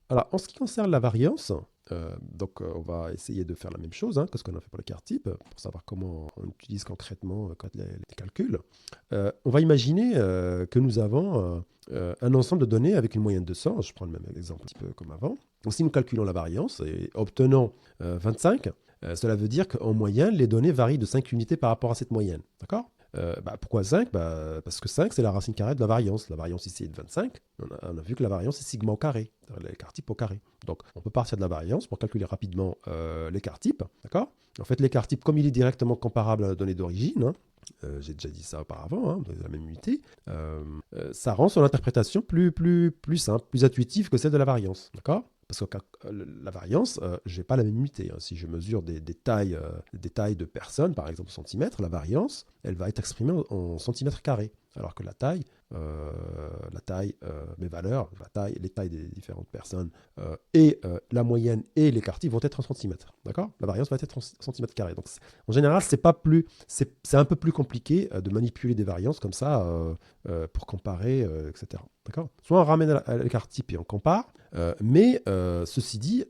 Alors, en ce qui concerne la variance, on va essayer de faire la même chose que ce qu'on a fait pour l'écart type, pour savoir comment on utilise concrètement les calculs. On va imaginer que nous avons un ensemble de données avec une moyenne de 100. Je prends le même exemple un petit peu comme avant. Donc, si nous calculons la variance et obtenons 25, cela veut dire qu'en moyenne, les données varient de 5 unités par rapport à cette moyenne. D'accord? Pourquoi 5? Parce que 5, c'est la racine carrée de la variance. La variance ici est de 25. On a vu que la variance est sigma au carré, l'écart type au carré. Donc, on peut partir de la variance pour calculer rapidement l'écart type. D'accord? En fait, l'écart type, comme il est directement comparable à la donnée d'origine, j'ai déjà dit ça auparavant, de la même unité, ça rend son interprétation plus simple, plus intuitive que celle de la variance. D'accord? Parce que la variance, je n'ai pas la même unité. Si je mesure des tailles de personnes, par exemple en centimètres, la variance, elle va être exprimée en centimètres carrés. Alors que mes valeurs, les tailles des différentes personnes et la moyenne et l'écart type vont être en centimètres. D'accord? La variance va être en centimètres carrés. Donc, en général, c'est un peu plus compliqué de manipuler des variances comme ça pour comparer, etc. D'accord? Soit on ramène à l'écart type et on compare, mais ceci dit,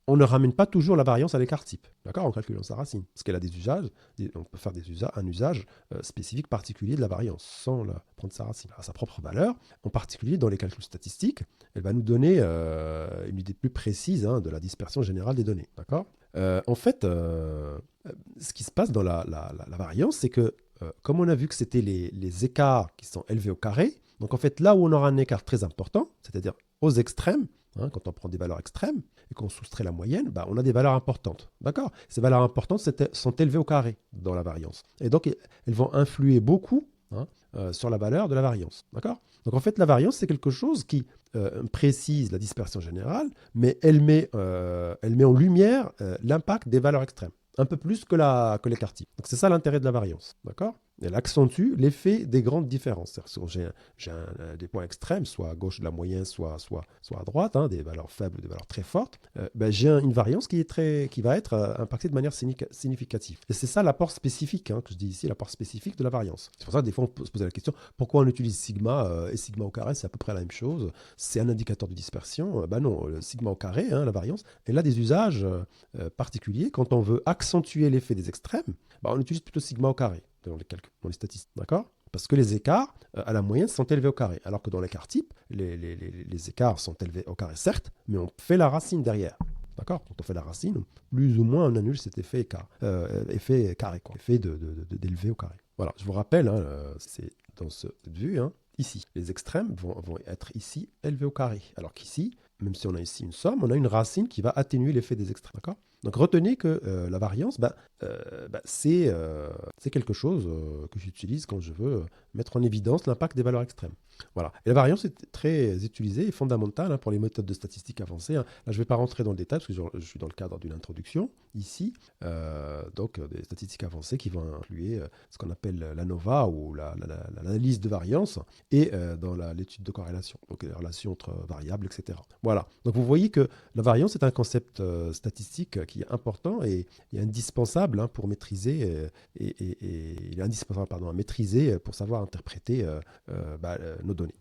on ne ramène pas toujours la variance à l'écart type, d'accord, en calculant sa racine, parce qu'elle a des usages, on peut faire un usage spécifique particulier de la variance, sans prendre sa racine. À sa propre valeur, en particulier dans les calculs statistiques, elle va nous donner une idée plus précise de la dispersion générale des données, d'accord. En fait, ce qui se passe dans la variance, c'est que, comme on a vu que c'était les écarts qui sont élevés au carré, donc en fait, là où on aura un écart très important, c'est-à-dire aux extrêmes, quand on prend des valeurs extrêmes et qu'on soustrait la moyenne, on a des valeurs importantes. D'accord? Ces valeurs importantes sont élevées au carré dans la variance. Et donc, elles vont influer beaucoup sur la valeur de la variance. D'accord? Donc, en fait, la variance, c'est quelque chose qui précise la dispersion générale, mais elle met en lumière l'impact des valeurs extrêmes. Un peu plus que l'écart type. Donc, c'est ça l'intérêt de la variance. D'accord? Elle accentue l'effet des grandes différences. C'est-à-dire, j'ai des points extrêmes, soit à gauche de la moyenne, soit à droite, des valeurs faibles ou des valeurs très fortes. J'ai une variance qui va être impactée de manière significative. Et c'est ça l'apport spécifique, que je dis ici, l'apport spécifique de la variance. C'est pour ça que des fois on peut se poser la question, pourquoi on utilise sigma et sigma au carré, c'est à peu près la même chose. C'est un indicateur de dispersion. Non, le sigma au carré, la variance, elle a des usages particuliers. Quand on veut accentuer l'effet des extrêmes, on utilise plutôt sigma au carré dans les calculs, dans les statistiques, d'accord? Parce que les écarts à la moyenne sont élevés au carré, alors que dans l'écart type, les écarts sont élevés au carré, certes, mais on fait la racine derrière. D'accord? Quand on fait la racine, plus ou moins on annule cet effet carré, effet d'élevé au carré. Voilà, je vous rappelle, c'est dans cette vue, ici, les extrêmes vont être ici élevés au carré, alors qu'ici, même si on a ici une somme, on a une racine qui va atténuer l'effet des extrêmes. D'accord? Donc retenez que la variance, c'est quelque chose que j'utilise quand je veux mettre en évidence l'impact des valeurs extrêmes. Voilà. Et la variance est très utilisée et fondamentale pour les méthodes de statistiques avancées. Là, je ne vais pas rentrer dans le détail parce que je suis dans le cadre d'une introduction ici. Donc, des statistiques avancées qui vont inclure ce qu'on appelle l'ANOVA ou l'analyse de variance et dans l'étude de corrélation, donc les relations entre variables, etc. Voilà. Donc, vous voyez que la variance est un concept statistique qui est important et indispensable pour maîtriser il est indispensable à maîtriser pour savoir interpréter nos données.